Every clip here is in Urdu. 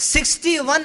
61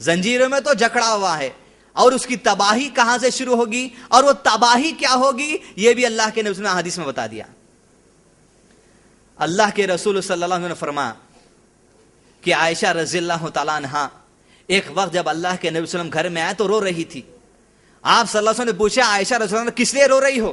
زنجیروں میں تو جکڑا ہوا ہے، اور اس کی تباہی کہاں سے شروع ہوگی اور وہ تباہی کیا ہوگی یہ بھی اللہ کے نبی نے حدیث میں بتا دیا۔ اللہ کے رسول صلی اللہ علیہ وسلم نے فرمایا کہ عائشہ رضی اللہ تعالیٰ عنہا ایک وقت جب اللہ کے نبی صلی اللہ علیہ وسلم گھر میں آئے تو رو رہی تھی۔ آپ صلی اللہ علیہ وسلم نے پوچھا عائشہ رضی اللہ عنہ کس لیے رو رہی ہو؟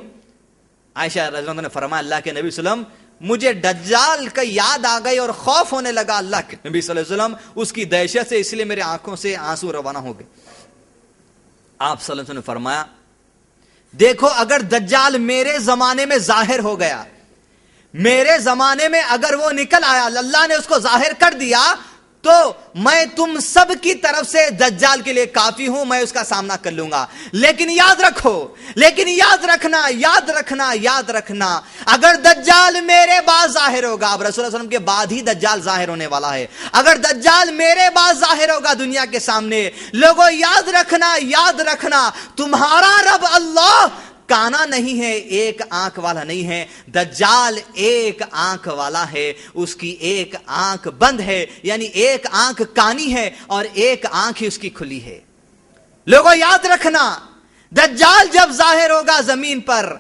عائشہ رضی اللہ عنہ نے فرمایا اللہ کے نبی صلی اللہ علیہ وسلم مجھے دجال کا یاد آ گئی اور خوف ہونے لگا اللہ کے نبی صلی اللہ علیہ وسلم اس کی دہشت سے، اس لیے میرے آنکھوں سے آنسو روانہ ہو گئے۔ آپ صلی اللہ علیہ وسلم نے فرمایا دیکھو اگر دجال میرے زمانے میں ظاہر ہو گیا، میرے زمانے میں اگر وہ نکل آیا، اللہ نے اس کو ظاہر کر دیا، تو میں تم سب کی طرف سے دجال کے لیے کافی ہوں، میں اس کا سامنا کر لوں گا۔ لیکن یاد رکھو، لیکن یاد رکھنا یاد رکھنا یاد رکھنا اگر دجال میرے بعد ظاہر ہوگا، اب رسول اللہ صلی اللہ علیہ وسلم کے بعد ہی دجال ظاہر ہونے والا ہے، اگر دجال میرے بعد ظاہر ہوگا دنیا کے سامنے، لوگوں یاد رکھنا تمہارا رب اللہ کانا نہیں ہے، ایک آنکھ والا نہیں ہے، دجال ایک آنکھ والا ہے، اس کی ایک آنکھ بند ہے، یعنی ایک آنکھ کانی ہے اور ایک آنکھ ہی اس کی کھلی ہے۔ لوگوں یاد رکھنا دجال جب ظاہر ہوگا زمین پر،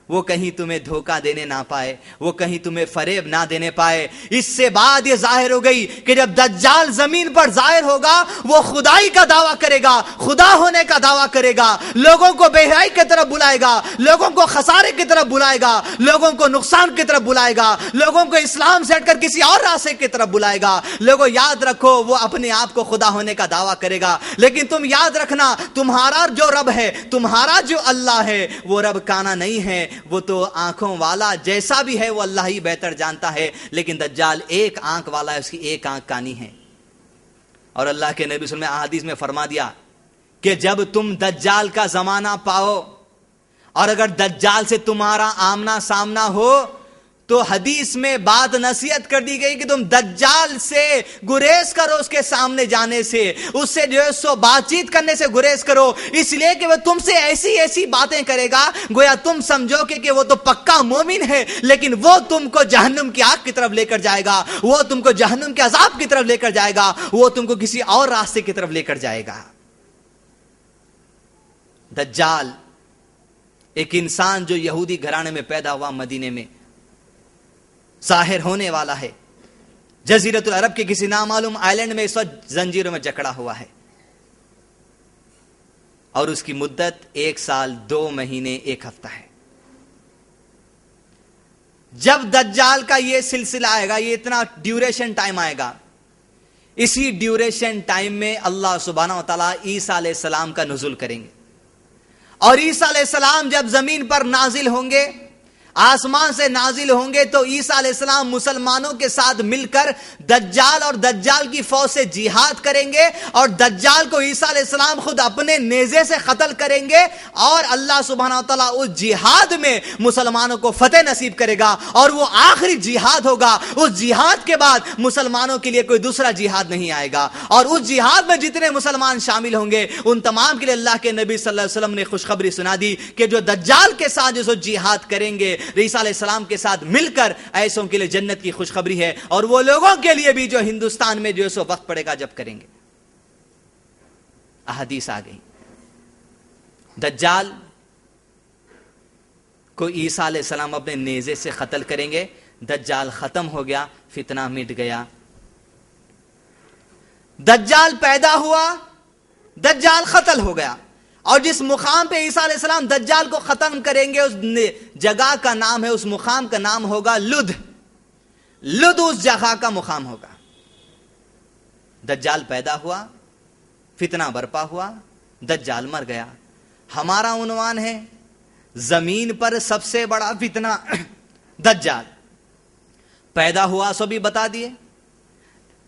وہ کہیں تمہیں دھوکہ دینے نہ پائے، وہ کہیں تمہیں فریب نہ دینے پائے۔ اس سے بعد یہ ظاہر ہو گئی کہ جب دجال زمین پر ظاہر ہوگا وہ خدائی کا دعویٰ کرے گا، خدا ہونے کا دعویٰ کرے گا، لوگوں کو بے حیائی کی طرف بلائے گا، لوگوں کو خسارے کی طرف بلائے گا، لوگوں کو نقصان کی طرف بلائے گا، لوگوں کو اسلام سے ہٹ کر کسی اور راستے کی طرف بلائے گا۔ لوگوں یاد رکھو وہ اپنے آپ کو خدا ہونے کا دعویٰ کرے گا، لیکن تم یاد رکھنا تمہارا جو رب ہے، تمہارا جو اللہ ہے، وہ رب کانا نہیں ہے، وہ تو آنکھوں والا جیسا بھی ہے وہ اللہ ہی بہتر جانتا ہے، لیکن دجال ایک آنکھ والا ہے، اس کی ایک آنکھ کانی ہے۔ اور اللہ کے نبی صلی اللہ علیہ وسلم احادیث میں فرما دیا کہ جب تم دجال کا زمانہ پاؤ اور اگر دجال سے تمہارا آمنا سامنا ہو تو حدیث میں بات نصیحت کر دی گئی کہ تم دجال سے گریز کرو، اس کے سامنے جانے سے، اس سے جو ہے سو بات چیت کرنے سے گریز کرو، اس لیے کہ وہ تم سے ایسی باتیں کرے گا گویا تم سمجھو کہ وہ تو پکا مومن ہے، لیکن وہ تم کو جہنم کی آگ کی طرف لے کر جائے گا، وہ تم کو جہنم کے عذاب کی طرف لے کر جائے گا، وہ تم کو کسی اور راستے کی طرف لے کر جائے گا۔ دجال ایک انسان جو یہودی گھرانے میں پیدا ہوا، مدینے میں ظاہر ہونے والا ہے، جزیرت العرب کے کسی نامعلوم آئلینڈ میں اس وقت زنجیروں میں جکڑا ہوا ہے، اور اس کی مدت 1 سال 2 مہینے 1 ہفتہ ہے۔ جب دجال کا یہ سلسلہ آئے گا، یہ اتنا ڈیوریشن ٹائم آئے گا، اسی ڈیوریشن ٹائم میں اللہ سبحانہ و تعالیٰ عیسیٰ علیہ السلام کا نزول کریں گے، اور عیسیٰ علیہ السلام جب زمین پر نازل ہوں گے، آسمان سے نازل ہوں گے، تو عیسیٰ علیہ السلام مسلمانوں کے ساتھ مل کر دجال اور دجال کی فوج سے جہاد کریں گے، اور دجال کو عیسیٰ علیہ السلام خود اپنے نیزے سے قتل کریں گے، اور اللہ سبحانہ و تعالیٰ اس جہاد میں مسلمانوں کو فتح نصیب کرے گا، اور وہ آخری جہاد ہوگا۔ اس جہاد کے بعد مسلمانوں کے لیے کوئی دوسرا جہاد نہیں آئے گا، اور اس جہاد میں جتنے مسلمان شامل ہوں گے ان تمام کے لیے اللہ کے نبی صلی اللہ علیہ وسلم نے خوشخبری سنا دی کہ جو دجال کے ساتھ جو جہاد کریں گے عیسیٰ علیہ السلام کے ساتھ مل کر، ایسوں کے لیے جنت کی خوشخبری ہے، اور وہ لوگوں کے لیے بھی جو ہندوستان میں جو سو وقت پڑے گا جب کریں گے۔ احادیث آ گئی، دجال کو عیسیٰ علیہ السلام اپنے نیزے سے قتل کریں گے، دجال ختم ہو گیا، فتنہ مٹ گیا۔ دجال پیدا ہوا، دجال قتل ہو گیا، اور جس مقام پہ عیسیٰ علیہ السلام دجال کو ختم کریں گے اس جگہ کا نام ہے، اس مقام کا نام ہوگا لد۔ لد اس جگہ کا مقام ہوگا۔ دجال پیدا ہوا، فتنہ برپا ہوا، دجال مر گیا۔ ہمارا عنوان ہے زمین پر سب سے بڑا فتنہ دجال۔ پیدا ہوا سو بھی بتا دیے،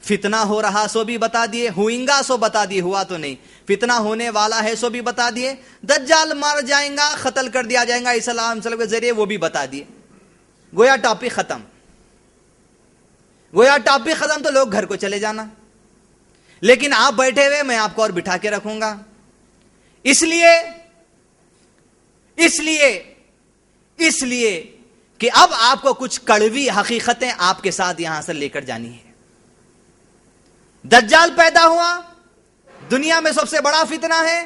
فتنہ ہو رہا سو بھی بتا دیے، ہوئیں گا سو بتا دیے، ہوا تو نہیں، فتنہ ہونے والا ہے سو بھی بتا دیے، دجال مر جائیں گا، قتل کر دیا جائے گا اسلام کے ذریعے، وہ بھی بتا دیے۔ گویا ٹاپک ختم، گویا ٹاپک ختم، تو لوگ گھر کو چلے جانا، لیکن آپ بیٹھے ہوئے میں آپ کو اور بٹھا کے رکھوں گا، اس لیے کہ اب آپ کو کچھ کڑوی حقیقتیں آپ کے ساتھ یہاں سے لے کر جانی ہے۔ دجال پیدا ہوا، دنیا میں سب سے بڑا فتنہ ہے،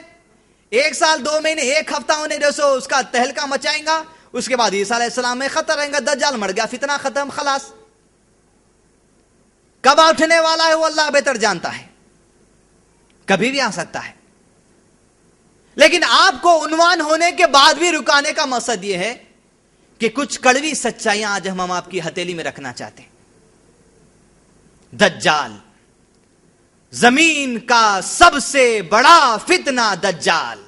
1 سال 2 مہینے 1 ہفتہ ہونے جو سو اس کا تہلکہ مچائیں گا، اس کے بعد عیسیٰ علیہ السلام میں خطر رہیں گا، دجال مر گیا، فتنہ ختم، خلاص۔ کب اٹھنے والا ہے وہ اللہ بہتر جانتا ہے، کبھی بھی آ سکتا ہے۔ لیکن آپ کو عنوان ہونے کے بعد بھی رکانے کا مقصد یہ ہے کہ کچھ کڑوی سچائیاں آج ہم آپ کی ہتھیلی میں رکھنا چاہتے ہیں۔ دجال، زمین کا سب سے بڑا فتنہ دجال۔